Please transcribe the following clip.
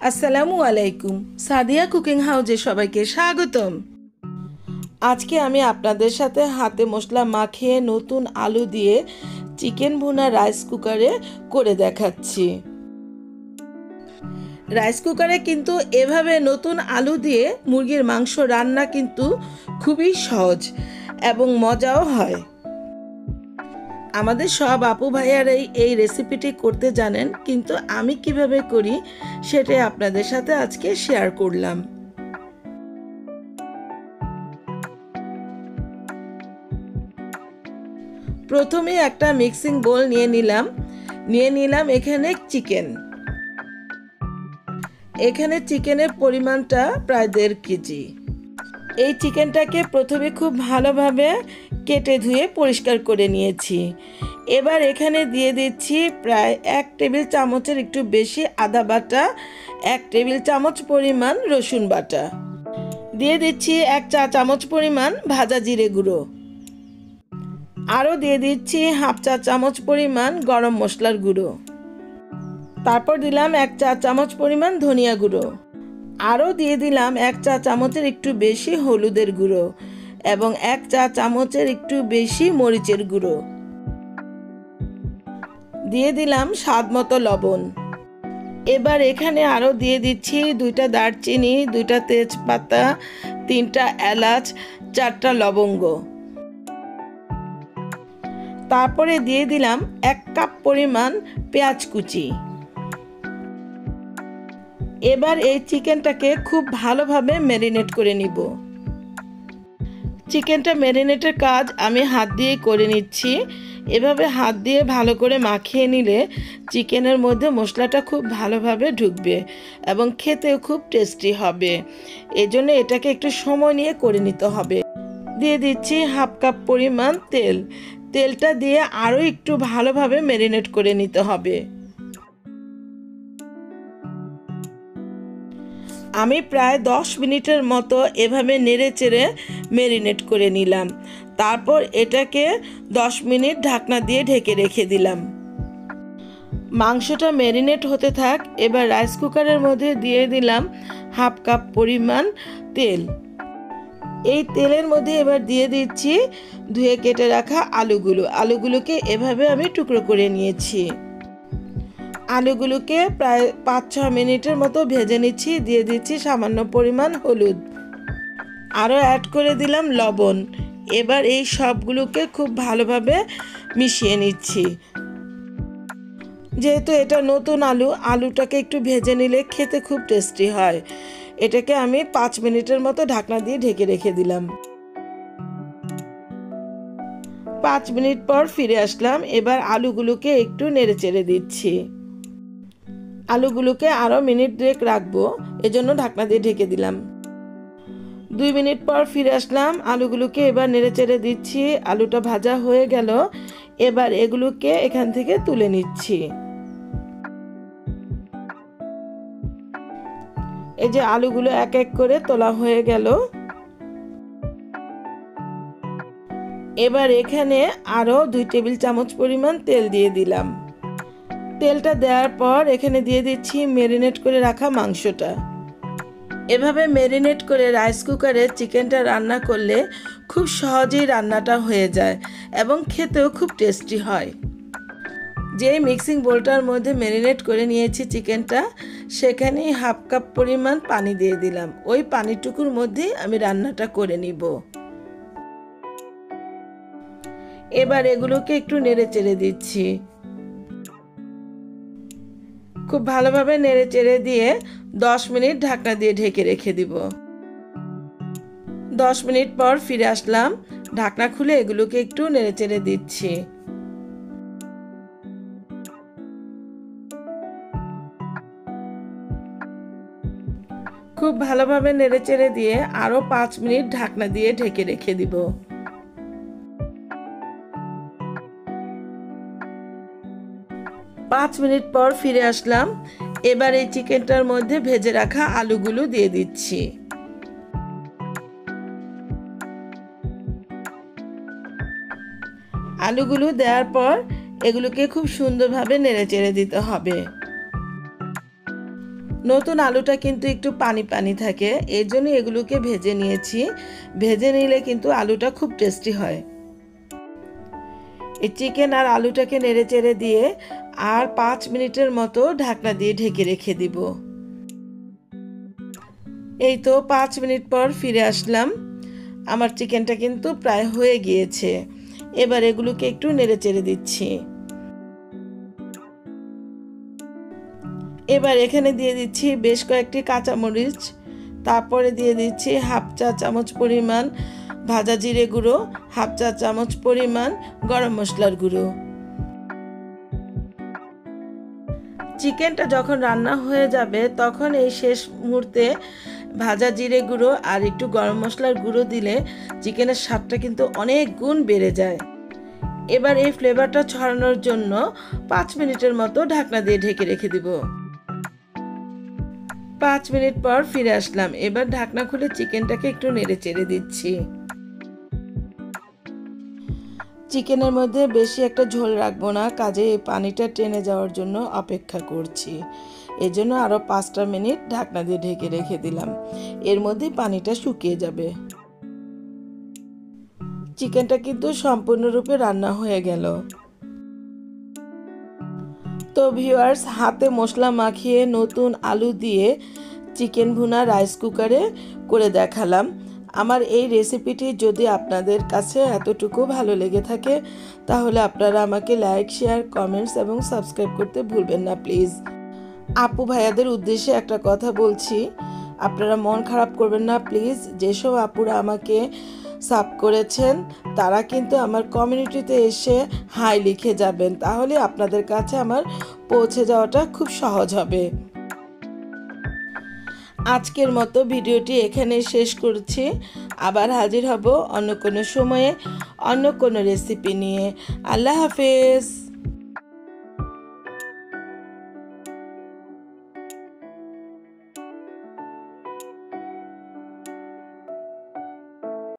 আসসালামু আলাইকুম। সাদিয়া কুকিং হাউজে সবাইকে স্বাগতম। আজকে আমি আপনাদের সাথে হাতে মশলা মাখিয়ে নতুন আলু দিয়ে চিকেন ভুনা রাইস কুকারে করে দেখাচ্ছি। রাইস কুকারে কিন্তু এভাবে নতুন আলু দিয়ে মুরগির মাংস রান্না কিন্তু খুবই সহজ এবং মজাও হয়। আমাদের সব আপু ভাইয়ারাই এই রেসিপিটি করতে জানেন, কিন্তু আমি কিভাবে করি সেটাই আপনাদের সাথে আজকে শেয়ার করলাম। প্রথমে একটা মিক্সিং বোল নিয়ে নিলাম এখানে চিকেন। এখানে চিকেনের পরিমাণটা প্রায় 1.5 কেজি। এই চিকেনটাকে প্রথমে খুব ভালোভাবে কেটে ধুয়ে পরিষ্কার করে নিয়েছি। এবার এখানে দিয়ে দিচ্ছি প্রায় 1 টেবিল চামচের একটু বেশি আদা বাটা, 1 টেবিল চামচ পরিমাণ রসুন বাটা, দিয়ে দিচ্ছি 1 চা চামচ পরিমাণ ভাজা জিরে গুঁড়ো, আরও দিয়ে দিচ্ছি 1/2 চা চামচ পরিমাণ গরম মশলার গুঁড়ো, তারপর দিলাম 1 চা চামচ পরিমাণ ধনিয়া গুঁড়ো, আরও দিয়ে দিলাম 1 চা চামচের একটু বেশি হলুদের গুঁড়ো এবং 1 চা চামচের একটু বেশি মরিচের গুঁড়ো, দিয়ে দিলাম স্বাদ মতো লবণ। এবার এখানে আরও দিয়ে দিচ্ছি 2টা দারচিনি, 2টা তেজপাতা, 3টা এলাচ, 4টা লবঙ্গ। তারপরে দিয়ে দিলাম 1 কাপ পরিমাণ পেঁয়াজ কুচি। এবার এই চিকেনটাকে খুব ভালোভাবে ম্যারিনেট করে নিব। চিকেনটা ম্যারিনেটের কাজ আমি হাত দিয়ে করে নিচ্ছি। এভাবে হাত দিয়ে ভালো করে মাখিয়ে নিলে চিকেনের মধ্যে মশলাটা খুব ভালোভাবে ঢুকবে এবং খেতেও খুব টেস্টি হবে। এজন্য এটাকে একটু সময় নিয়ে করে নিতে হবে। দিয়ে দিচ্ছি 1/2 কাপ পরিমাণ তেল। তেলটা দিয়ে আরও একটু ভালোভাবে ম্যারিনেট করে নিতে হবে। আমি প্রায় 10 মিনিটের মতো এভাবে নেড়ে চেড়ে ম্যারিনেট করে নিলাম। তারপর এটাকে 10 মিনিট ঢাকনা দিয়ে ঢেকে রেখে দিলাম। মাংসটা ম্যারিনেট হতে থাক। এবার রাইস কুকারের মধ্যে দিয়ে দিলাম 1/2 কাপ পরিমাণ তেল। এই তেলের মধ্যে এবার দিয়ে দিচ্ছি ধুয়ে কেটে রাখা আলুগুলোকে এভাবে আমি টুকরো করে নিয়েছি। আলুগুলোকে প্রায় 5-6 মিনিটের মতো ভেজে নিচ্ছি। দিয়ে দিচ্ছি সামান্য পরিমাণ হলুদ, আরও অ্যাড করে দিলাম লবণ। এবার এই সবগুলোকে খুব ভালোভাবে মিশিয়ে নিচ্ছি। যেহেতু এটা নতুন আলুটাকে একটু ভেজে নিলে খেতে খুব টেস্টি হয়। এটাকে আমি 5 মিনিটের মতো ঢাকনা দিয়ে ঢেকে রেখে দিলাম। 5 মিনিট পর ফিরে আসলাম। এবার আলুগুলোকে একটু নেড়ে চেড়ে দিচ্ছি। আলুগুলোকে আরও মিনিট 2 রাখবো, এজন্য ঢাকনা দিয়ে ঢেকে দিলাম। 2 মিনিট পর ফিরে আসলাম। আলুগুলোকে এবার নেড়ে চেড়ে দিচ্ছি। আলুটা ভাজা হয়ে গেল। এবার এগুলোকে এখান থেকে তুলে নিচ্ছি। এই যে আলুগুলো এক এক করে তোলা হয়ে গেল। এবার এখানে আরও 2 টেবিল চামচ পরিমাণ তেল দিয়ে দিলাম। তেলটা দেওয়ার পর এখানে দিয়ে দিচ্ছি ম্যারিনেট করে রাখা মাংসটা। এভাবে ম্যারিনেট করে রাইস কুকারে চিকেনটা রান্না করলে খুব সহজেই রান্নাটা হয়ে যায় এবং খেতেও খুব টেস্টি হয়। যেই মিক্সিং বোলটার মধ্যে ম্যারিনেট করে নিয়েছি চিকেনটা, সেখানেই 1/2 কাপ পরিমাণ পানি দিয়ে দিলাম। ওই পানিটুকুর মধ্যেই আমি রান্নাটা করে নিব। এবার এগুলোকে একটু নেড়ে চেড়ে দিচ্ছি। খুব ভালোভাবে নেড়ে চেড়ে দিয়ে 10 মিনিট ঢাকনা দিয়ে ঢেকে রেখে দিব। 10 মিনিট পর ফিরে আসলাম। ঢাকনা খুলে এগুলোকে একটু নেড়ে চেড়ে দিচ্ছি। খুব ভালোভাবে নেড়ে চেড়ে দিয়ে আরও 5 মিনিট ঢাকনা দিয়ে ঢেকে রেখে দিব। 5 মিনিট পর ফিরে আসলাম। এবার এই চিকেনটার মধ্যে ভেজে রাখা আলুগুলো দিয়ে দিচ্ছি। আলুগুলো দেওয়ার পর এগুলোকে খুব সুন্দরভাবে নেড়েচেড়ে দিতে হবে। নতুন আলুটা কিন্তু একটু পানি পানি থাকে, এর জন্য এগুলোকে ভেজে নিয়েছি। ভেজে নিলে কিন্তু আলুটা খুব টেস্টি হয়। এই চিকেন আর আলুটাকে নেড়ে চেড়ে দিয়ে আর 5 মিনিটের মতো ঢাকনা দিয়ে ঢেকে রেখে দিব। এই তো 5 মিনিট পর ফিরে আসলাম। আমার চিকেনটা কিন্তু প্রায় হয়ে গিয়েছে। এবার এগুলোকে একটু নেড়ে চেড়ে দিচ্ছি। এবার এখানে দিয়ে দিচ্ছি বেশ কয়েকটি কাঁচামরিচ, তারপরে দিয়ে দিচ্ছি হাফ চা চামচ পরিমাণ ভাজা জিরে গুঁড়ো, হাফ চা চামচ পরিমাণ গরম মশলার গুঁড়ো। চিকেনটা যখন রান্না হয়ে যাবে তখন এই শেষ মুহূর্তে ভাজা জিরে গুঁড়ো আর একটু গরম মশলার গুঁড়ো দিলে চিকেনের স্বাদটা কিন্তু অনেক গুণ বেড়ে যায়। এবার এই ফ্লেভারটা ছড়ানোর জন্য 5 মিনিটের মতো ঢাকনা দিয়ে ঢেকে রেখে দিব। 5 মিনিট পর ফিরে আসলাম। এবার ঢাকনা খুলে চিকেনটাকে একটু নেড়ে চেড়ে দিচ্ছি। চিকেনের মধ্যে বেশি একটা ঝোল রাখবো না, কাজে এই পানিটা টেনে যাওয়ার জন্য অপেক্ষা করছি। এর জন্য আরও 5টা মিনিট ঢাকনা দিয়ে ঢেকে রেখে দিলাম। এর মধ্যে পানিটা শুকিয়ে যাবে। চিকেনটা কিন্তু সম্পূর্ণরূপে রান্না হয়ে গেল। তো ভিউয়ার্স, হাতে মশলা মাখিয়ে নতুন আলু দিয়ে চিকেন ভুনা রাইস কুকারে করে দেখালাম। আমার এই রেসিপিটি যদি আপনাদের কাছে এতটুকু ভালো লেগে থাকে তাহলে আপনারা আমাকে লাইক, শেয়ার, কমেন্টস এবং সাবস্ক্রাইব করতে ভুলবেন না প্লিজ। আপু ভাইয়াদের উদ্দেশ্যে একটা কথা বলছি, আপনারা মন খারাপ করবেন না প্লিজ। যেসব আপুরা আমাকে সাব করেছেন তারা কিন্তু আমার কমিউনিটিতে এসে হাই লিখে যাবেন, তাহলে আপনাদের কাছে আমার পৌঁছে যাওয়াটা খুব সহজ হবে। আজকের মতো ভিডিওটি এখানে শেষ করছি। আবার হাজির হব অন্য কোনো সময়ে অন্য কোনো রেসিপি নিয়ে। আল্লাহ হাফেজ।